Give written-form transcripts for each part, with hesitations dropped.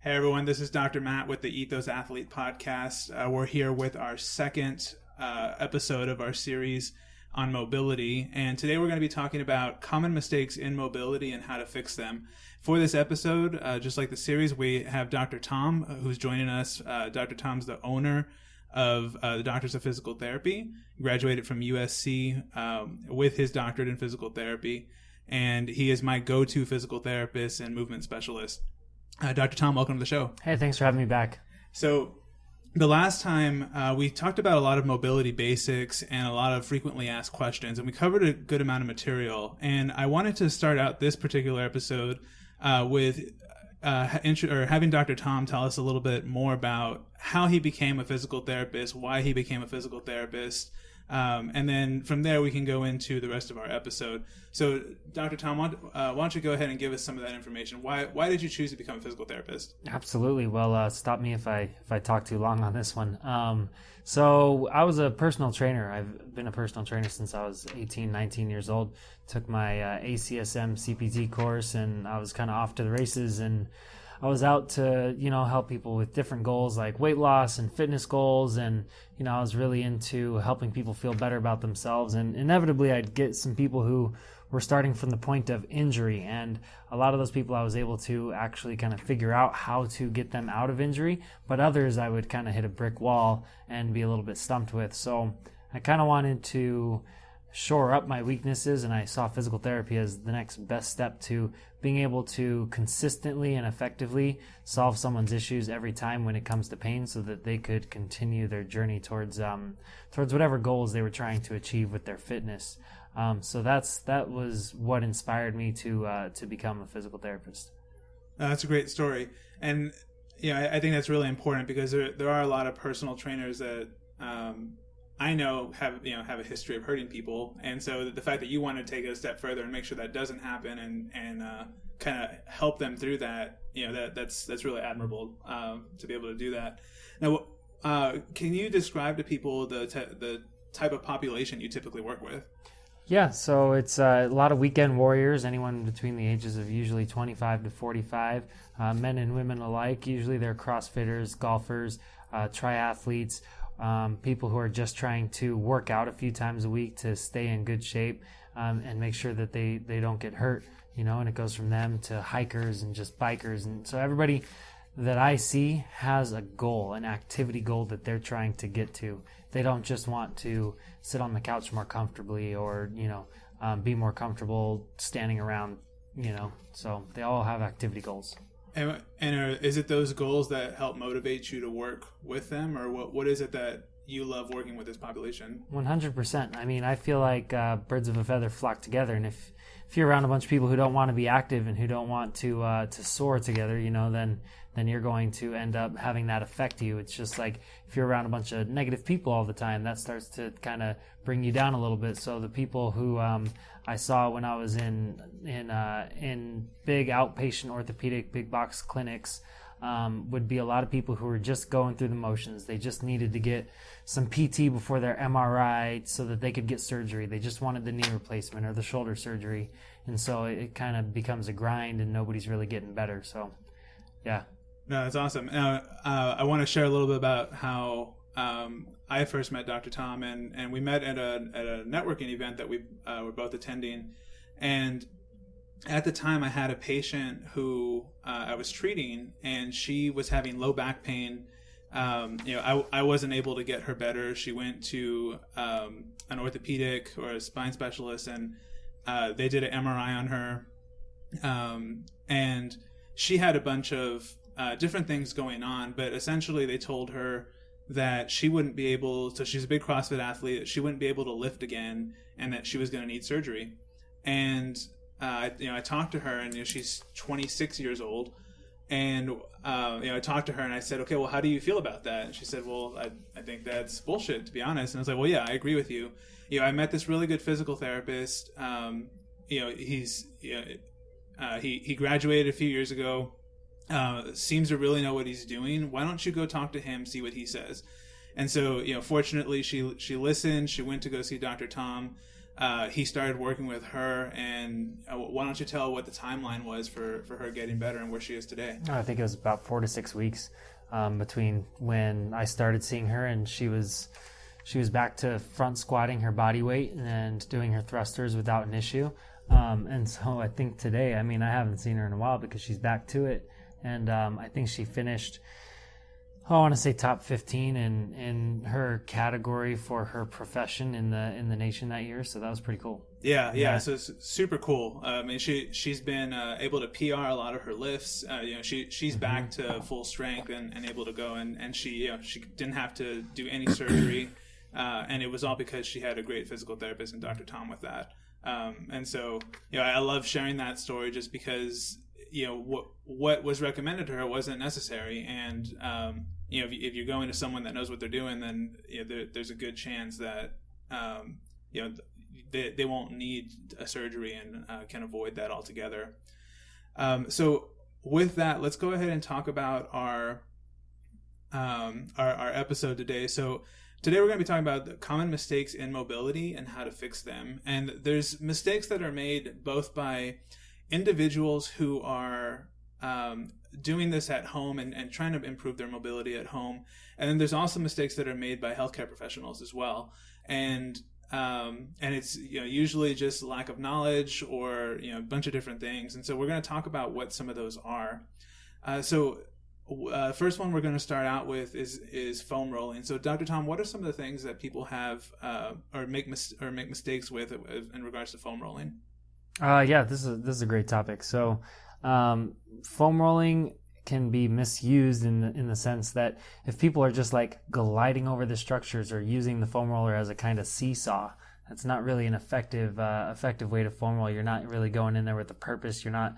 Hey everyone, this is Dr. Matt with the Ethos Athletes Podcast. We're here with our second episode of our series on mobility, and today we're going to be talking about common mistakes in mobility and how to fix them. For this episode, just like the series, we have Dr. Tom, who's joining us. Dr. Tom's the owner of the Doctors of Physical Therapy, graduated from USC with his doctorate in physical therapy, and he is my go-to physical therapist and movement specialist. Dr. Tom, welcome to the show. Hey, thanks for having me back. So the last time we talked about a lot of mobility basics and a lot of frequently asked questions, and we covered a good amount of material. And I wanted to start out this particular episode with having Dr. Tom tell us a little bit more about how he became a physical therapist, why he became a physical therapist, and then from there we can go into the rest of our episode. So, Dr. Tom, why don't you go ahead and give us some of that information? Why did you choose to become a physical therapist? Absolutely. Well, stop me if I talk too long on this one. So I was a personal trainer. I've been a personal trainer since I was 18, 19 years old. Took my ACSM CPT course, and I was kind of off to the races, and I was out to, help people with different goals like weight loss and fitness goals. And, I was really into helping people feel better about themselves. And inevitably I'd get some people who were starting from the point of injury. And a lot of those people I was able to actually kind of figure out how to get them out of injury. But others I would kind of hit a brick wall and be a little bit stumped with. So I kind of wanted to shore up my weaknesses, and I saw physical therapy as the next best step to being able to consistently and effectively solve someone's issues every time when it comes to pain, so that they could continue their journey towards whatever goals they were trying to achieve with their fitness. So that was what inspired me to become a physical therapist. That's a great story, and I think that's really important because there are a lot of personal trainers that I know have a history of hurting people, and so the fact that you want to take it a step further and make sure that doesn't happen and kind of help them through that, that's really admirable to be able to do that. Now, can you describe to people the type of population you typically work with? Yeah, so it's a lot of weekend warriors, anyone between the ages of usually 25 to 45, men and women alike. Usually they're CrossFitters, golfers, triathletes. People who are just trying to work out a few times a week to stay in good shape and make sure that they don't get hurt, and it goes from them to hikers and just bikers. And so everybody that I see has a goal, an activity goal that they're trying to get to. They don't just want to sit on the couch more comfortably or, be more comfortable standing around, so they all have activity goals. And is it those goals that help motivate you to work with them, or what is it that you love working with this population? 100%. I mean, I feel like birds of a feather flock together, and if you're around a bunch of people who don't want to be active and who don't want to soar together, then you're going to end up having that affect you. It's just like if you're around a bunch of negative people all the time, that starts to kind of bring you down a little bit. So the people who I saw when I was in big outpatient orthopedic big box clinics would be a lot of people who were just going through the motions. They just needed to get some PT before their MRI so that they could get surgery. They just wanted the knee replacement or the shoulder surgery. And so it kind of becomes a grind and nobody's really getting better. So, yeah. No, that's awesome. Now, I want to share a little bit about how I first met Dr. Tom, and we met at a networking event that we were both attending. And at the time, I had a patient who I was treating, and she was having low back pain. I wasn't able to get her better. She went to an orthopedic or a spine specialist, and they did an MRI on her. And she had a bunch of different things going on, but essentially they told her that she wouldn't be able to, she's a big CrossFit athlete, she wouldn't be able to lift again, and that she was going to need surgery. And I talked to her, and she's 26 years old, and I talked to her and I said, okay, well, how do you feel about that? And she said, well, I think that's bullshit, to be honest. And I was like, well, yeah, I agree with you. I met this really good physical therapist. He graduated a few years ago. Seems to really know what he's doing. Why don't you go talk to him, see what he says? And so, fortunately, she listened. She went to go see Dr. Tom. he started working with her. And why don't you tell what the timeline was for her getting better and where she is today? I think it was about 4 to 6 weeks between when I started seeing her and she was back to front squatting her body weight and doing her thrusters without an issue. And so I think today, I mean, I haven't seen her in a while because she's back to it. And I think she finished, I want to say top 15 in her category for her profession in the nation that year. So that was pretty cool. Yeah. So it's super cool. I mean, she's been able to PR a lot of her lifts. She's back to full strength and able to go. And she didn't have to do any surgery. And it was all because she had a great physical therapist and Dr. Tom with that. And so, I love sharing that story just because, what was recommended to her wasn't necessary. And, if you're going to someone that knows what they're doing, then there's a good chance that, they won't need a surgery and can avoid that altogether. So with that, let's go ahead and talk about our episode today. So today we're going to be talking about the common mistakes in mobility and how to fix them. And there's mistakes that are made both by individuals who are doing this at home and trying to improve their mobility at home. And then there's also mistakes that are made by healthcare professionals as well. And it's usually just lack of knowledge or a bunch of different things. And so we're going to talk about what some of those are. First one we're going to start out with is foam rolling. So Dr. Tom, what are some of the things that people have or make mistakes with in regards to foam rolling? This is a great topic. So foam rolling can be misused in the sense that if people are just like gliding over the structures or using the foam roller as a kind of seesaw, that's not really an effective way to foam roll. You're not really going in there with a purpose. You're not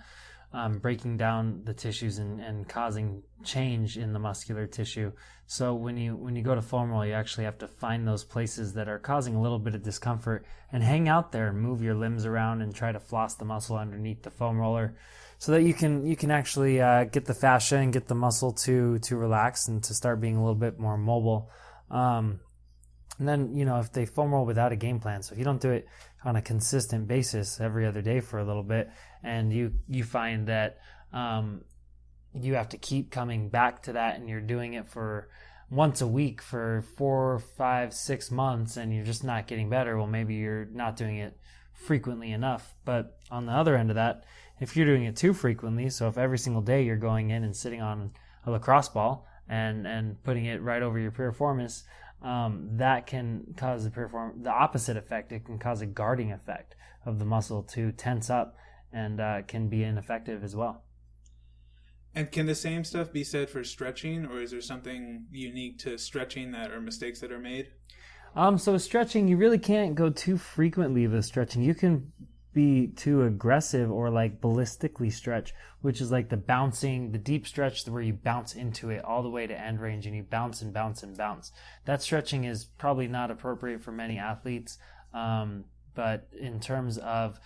breaking down the tissues and causing change in the muscular tissue. So when you go to foam roll, you actually have to find those places that are causing a little bit of discomfort and hang out there and move your limbs around and try to floss the muscle underneath the foam roller so that you can actually get the fascia and get the muscle to relax and to start being a little bit more mobile. And then, if they foam roll without a game plan, so if you don't do it on a consistent basis every other day for a little bit, and you find that you have to keep coming back to that and you're doing it for once a week for 4, 5, 6 months and you're just not getting better, well, maybe you're not doing it frequently enough. But on the other end of that, if you're doing it too frequently, so if every single day you're going in and sitting on a lacrosse ball and putting it right over your piriformis, that can cause the opposite effect. It can cause a guarding effect of the muscle to tense up and can be ineffective as well. And can the same stuff be said for stretching, or is there something unique to stretching that are mistakes that are made? So stretching, you really can't go too frequently with stretching. You can be too aggressive or like ballistically stretch, which is like the deep stretch where you bounce into it all the way to end range and you bounce and bounce and bounce. That stretching is probably not appropriate for many athletes. But in terms of,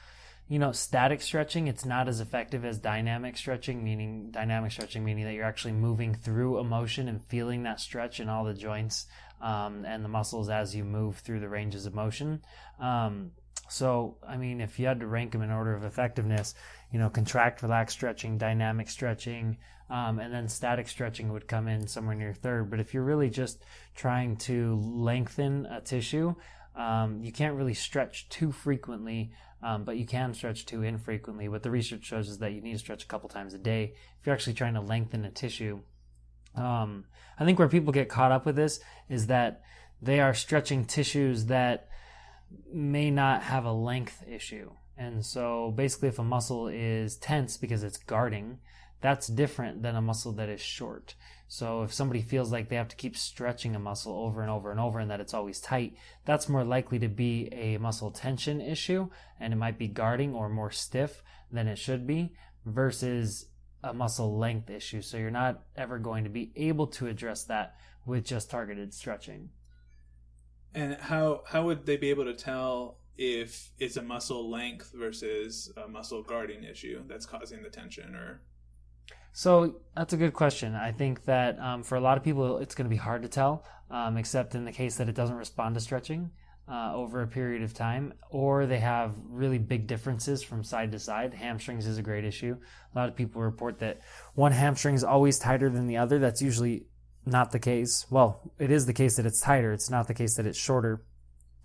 static stretching, it's not as effective as dynamic stretching, meaning that you're actually moving through a motion and feeling that stretch in all the joints and the muscles as you move through the ranges of motion. So, if you had to rank them in order of effectiveness, contract, relax stretching, dynamic stretching, and then static stretching would come in somewhere near third. But if you're really just trying to lengthen a tissue, you can't really stretch too frequently, but you can stretch too infrequently. What the research shows is that you need to stretch a couple times a day if you're actually trying to lengthen a tissue. I think where people get caught up with this is that they are stretching tissues that may not have a length issue. And so basically if a muscle is tense because it's guarding, that's different than a muscle that is short. So if somebody feels like they have to keep stretching a muscle over and over and over and that it's always tight, that's more likely to be a muscle tension issue, and it might be guarding or more stiff than it should be versus a muscle length issue. So you're not ever going to be able to address that with just targeted stretching. And how would they be able to tell if it's a muscle length versus a muscle guarding issue that's causing the tension? Or So that's a good question. I think that for a lot of people, it's going to be hard to tell, except in the case that it doesn't respond to stretching. over a period of time, or they have really big differences from side to side. Hamstrings is a great issue. A lot of people report that one hamstring is always tighter than the other. That's usually not the case. Well, it is the case that it's tighter. It's not the case that it's shorter.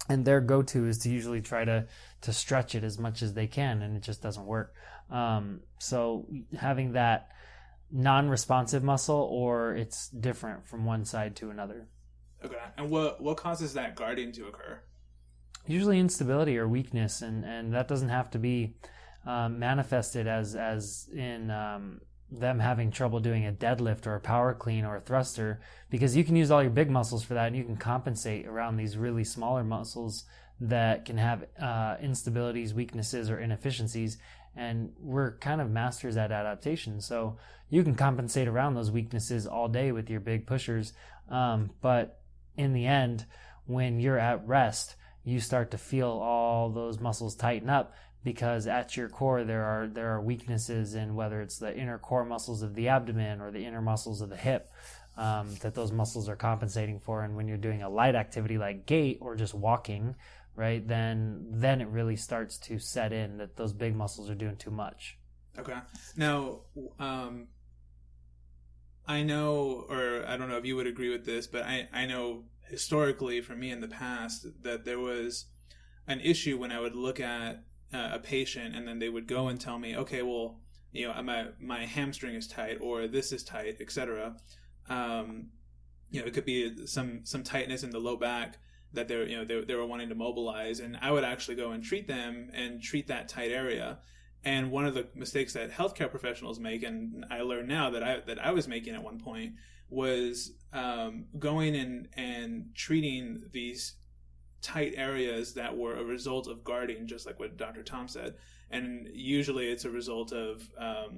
And their go-to is to usually try to stretch it as much as they can, and it just doesn't work. So having that non-responsive muscle, or it's different from one side to another. Okay. And what causes that guarding to occur? Usually instability or weakness, and that doesn't have to be manifested as in them having trouble doing a deadlift or a power clean or a thruster, because you can use all your big muscles for that, and you can compensate around these really smaller muscles that can have instabilities, weaknesses, or inefficiencies. And we're kind of masters at adaptation, so you can compensate around those weaknesses all day with your big pushers, but in the end, when you're at rest, you start to feel all those muscles tighten up, because at your core there are weaknesses in whether it's the inner core muscles of the abdomen or the inner muscles of the hip, that those muscles are compensating for. And when you're doing a light activity like gait or just walking, right, then it really starts to set in that those big muscles are doing too much. Okay. Now, I know, or I don't know if you would agree with this, but I know historically for me in the past that there was an issue when I would look at a patient and then they would go and tell me, okay, well, you know, my hamstring is tight, or this is tight, etc. You know, it could be some tightness in the low back that they were wanting to mobilize, and I would actually go and treat them and treat that tight area. And one of the mistakes that healthcare professionals make, and I learned now that I was making at one point, was going and treating these tight areas that were a result of guarding, just like what Dr. Tom said. And usually it's a result of a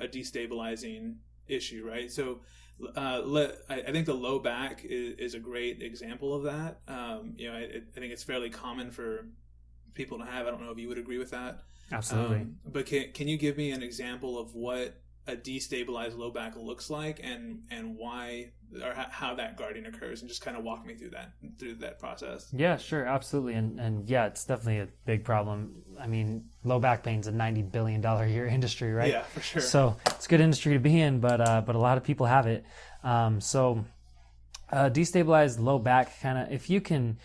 destabilizing issue, right? So I think the low back is a great example of that. I think it's fairly common for people to have. I don't know if you would agree with that. Absolutely. But can you give me an example of what a destabilized low back looks like, and why, or how that guarding occurs, and just kind of walk me through that process? Yeah, sure, absolutely. And yeah, it's definitely a big problem. I mean, low back pain's a $90 billion a year industry, right? Yeah, for sure. So it's a good industry to be in, but a lot of people have it. Destabilized low back, kind of, if you can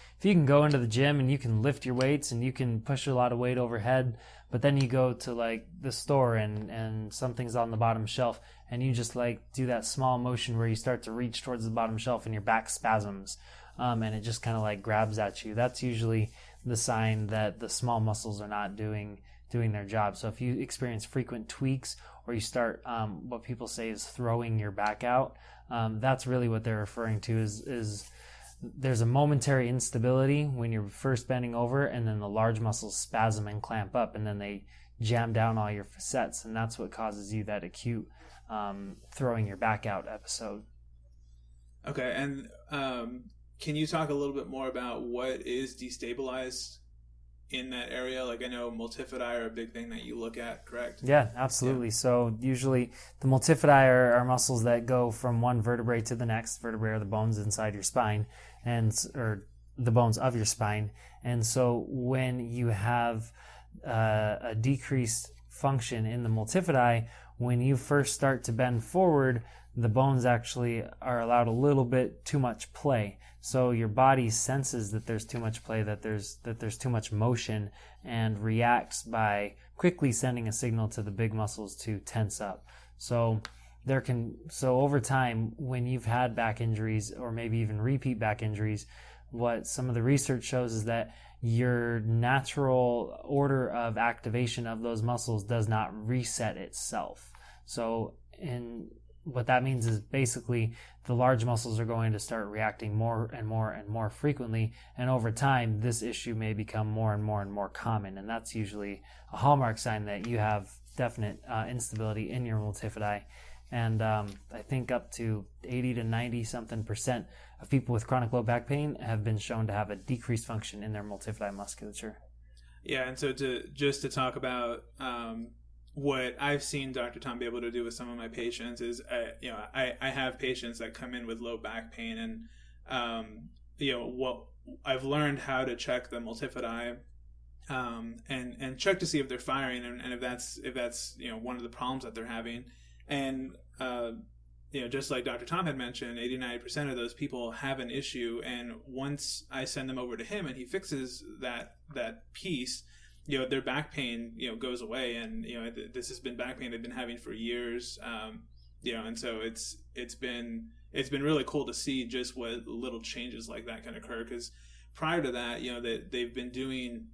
go into the gym and you can lift your weights and you can push a lot of weight overhead, but then you go to like the store and something's on the bottom shelf and you just like do that small motion where you start to reach towards the bottom shelf and your back spasms, and it just kind of like grabs at you. That's usually the sign that the small muscles are not doing their job. So if you experience frequent tweaks, or you start what people say is throwing your back out, that's really what they're referring to is there's a momentary instability when you're first bending over, and then the large muscles spasm and clamp up, and then they jam down all your facets, and that's what causes you that acute throwing your back out episode. Okay, and can you talk a little bit more about what is destabilized in that area? Like, I know multifidi are a big thing that you look at, correct? Yeah, absolutely. Yeah. So usually the multifidi are muscles that go from one vertebrae to the next. Vertebrae are the bones inside your spine, or the bones of your spine. And so when you have a decreased function in the multifidi, when you first start to bend forward, the bones actually are allowed a little bit too much play. So your body senses that there's too much play, that there's too much motion, and reacts by quickly sending a signal to the big muscles to tense up. So over time, when you've had back injuries or maybe even repeat back injuries, what some of the research shows is that your natural order of activation of those muscles does not reset itself. So what that means is basically the large muscles are going to start reacting more and more and more frequently, and over time this issue may become more and more and more common, and that's usually a hallmark sign that you have definite instability in your multifidi. And I think up to 80 to 90 something % of people with chronic low back pain have been shown to have a decreased function in their multifidi musculature. Yeah, and so to talk about what I've seen Dr. Tom be able to do with some of my patients is, I have patients that come in with low back pain, and I've learned how to check the multifidi, and check to see if they're firing, and if that's one of the problems that they're having. And just like Dr. Tom had mentioned, 80-90% of those people have an issue, and once I send them over to him and he fixes that piece, their back pain goes away. And this has been back pain they've been having for years, and so it's been really cool to see just what little changes like that can occur, because prior to that, that they've been doing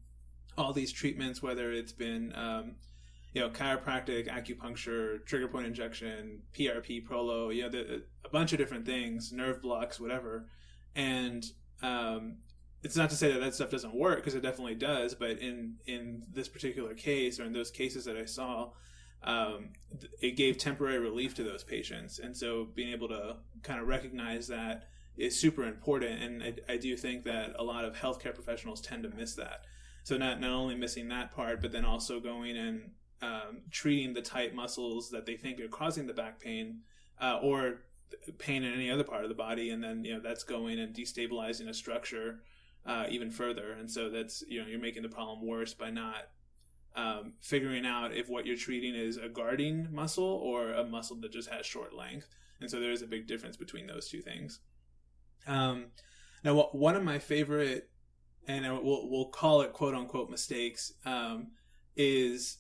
all these treatments, whether it's been chiropractic, acupuncture, trigger point injection, PRP, Prolo, a bunch of different things, nerve blocks, whatever. And it's not to say that stuff doesn't work, because it definitely does. But in this particular case, or in those cases that I saw, it gave temporary relief to those patients. And so being able to kind of recognize that is super important. And I do think that a lot of healthcare professionals tend to miss that. So not only missing that part, but then also going and treating the tight muscles that they think are causing the back pain, or pain in any other part of the body, and then that's going and destabilizing a structure even further. And so that's you're making the problem worse by not figuring out if what you're treating is a guarding muscle or a muscle that just has short length. And so there is a big difference between those two things. Now, one of my favorite, and we'll call it quote unquote mistakes, is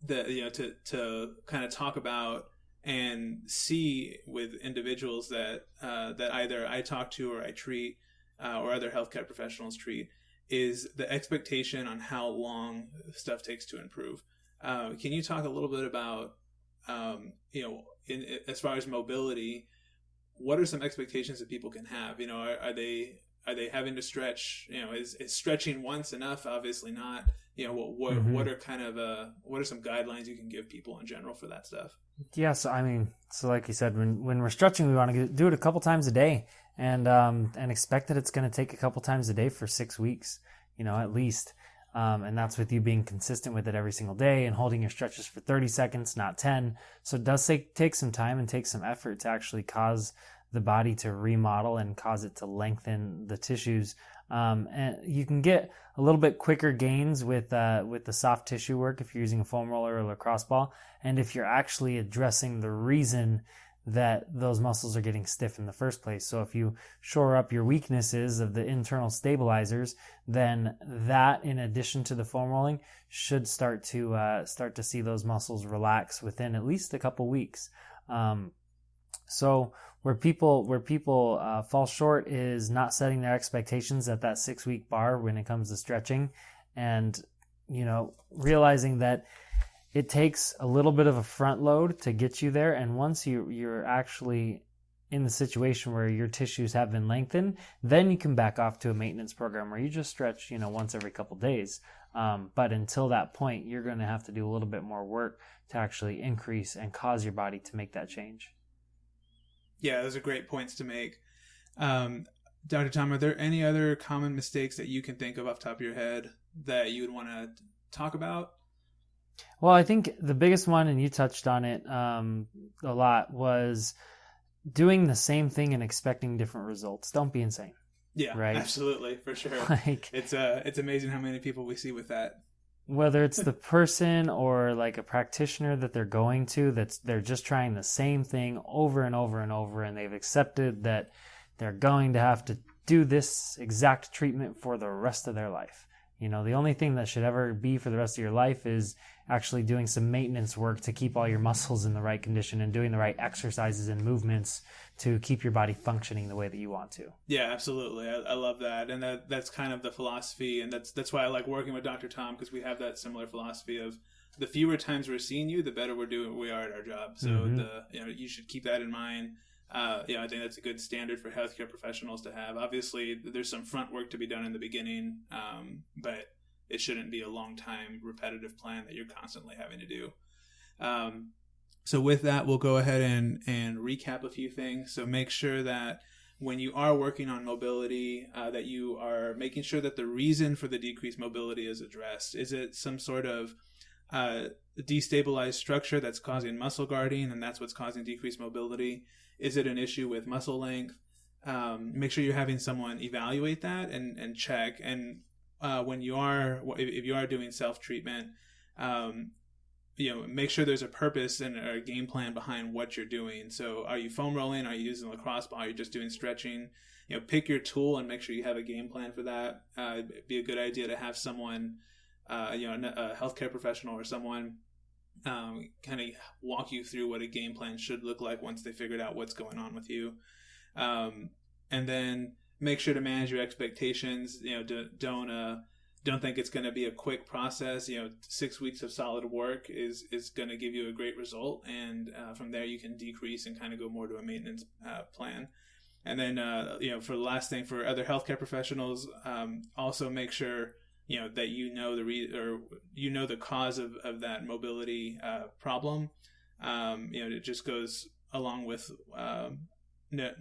the to kind of talk about and see with individuals that either I talk to or I treat, or other healthcare professionals treat, is the expectation on how long stuff takes to improve. Can you talk a little bit about as far as mobility, what are some expectations that people can have? Are they having to stretch? Is stretching once enough? Obviously not. What are kind of what are some guidelines you can give people in general for that stuff? Yeah, so like you said, when we're stretching, we want to do it a couple times a day, and expect that it's going to take a couple times a day for 6 weeks, at least. And that's with you being consistent with it every single day and holding your stretches for 30 seconds, not 10. So it does take some time and take some effort to actually cause the body to remodel and cause it to lengthen the tissues. And you can get a little bit quicker gains with the soft tissue work if you're using a foam roller or a lacrosse ball, and if you're actually addressing the reason that those muscles are getting stiff in the first place. So if you shore up your weaknesses of the internal stabilizers, then that, in addition to the foam rolling, should start to see those muscles relax within at least a couple weeks. So where people fall short is not setting their expectations at that 6-week bar when it comes to stretching, and realizing that it takes a little bit of a front load to get you there. And once you're actually in the situation where your tissues have been lengthened, then you can back off to a maintenance program where you just stretch, once every couple days. But until that point, you're going to have to do a little bit more work to actually increase and cause your body to make that change. Yeah, those are great points to make. Dr. Tom, are there any other common mistakes that you can think of off the top of your head that you would want to talk about? Well, I think the biggest one, and you touched on it a lot, was doing the same thing and expecting different results. Don't be insane. Yeah, right? Absolutely, for sure. It's amazing how many people we see with that. Whether it's the person or like a practitioner that they're going to, they're just trying the same thing over and over and over, and they've accepted that they're going to have to do this exact treatment for the rest of their life. The only thing that should ever be for the rest of your life is actually doing some maintenance work to keep all your muscles in the right condition and doing the right exercises and movements to keep your body functioning the way that you want to. Yeah, absolutely. I love that. And that's kind of the philosophy. And that's why I like working with Dr. Tom, because we have that similar philosophy of the fewer times we're seeing you, the better we are at our job. So you should keep that in mind. I think that's a good standard for healthcare professionals to have. Obviously, there's some front work to be done in the beginning, but it shouldn't be a long time repetitive plan that you're constantly having to do. So with that, we'll go ahead and recap a few things. So make sure that when you are working on mobility, that you are making sure that the reason for the decreased mobility is addressed. Is it some sort of destabilized structure that's causing muscle guarding, and that's what's causing decreased mobility? Is it an issue with muscle length? make sure you're having someone evaluate that and check. And when you are, if you are doing self-treatment, make sure there's a purpose and a game plan behind what you're doing. So are you foam rolling? Are you using a lacrosse ball? Are you just doing stretching? Pick your tool and make sure you have a game plan for that. It'd be a good idea to have someone, a healthcare professional or someone kind of walk you through what a game plan should look like once they figured out what's going on with you. And then make sure to manage your expectations. Don't think it's going to be a quick process. 6 weeks of solid work is going to give you a great result. And from there you can decrease and kind of go more to a maintenance plan. And then, for the last thing, for other healthcare professionals, also make sure, that the cause of that mobility problem. It just goes along with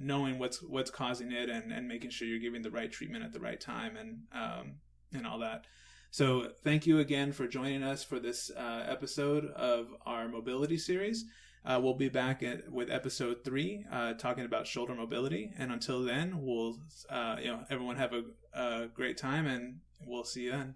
knowing what's causing it and making sure you're giving the right treatment at the right time and all that. So thank you again for joining us for this episode of our mobility series. We'll be back with episode 3, talking about shoulder mobility. And until then, we'll, everyone have a great time, and we'll see you then.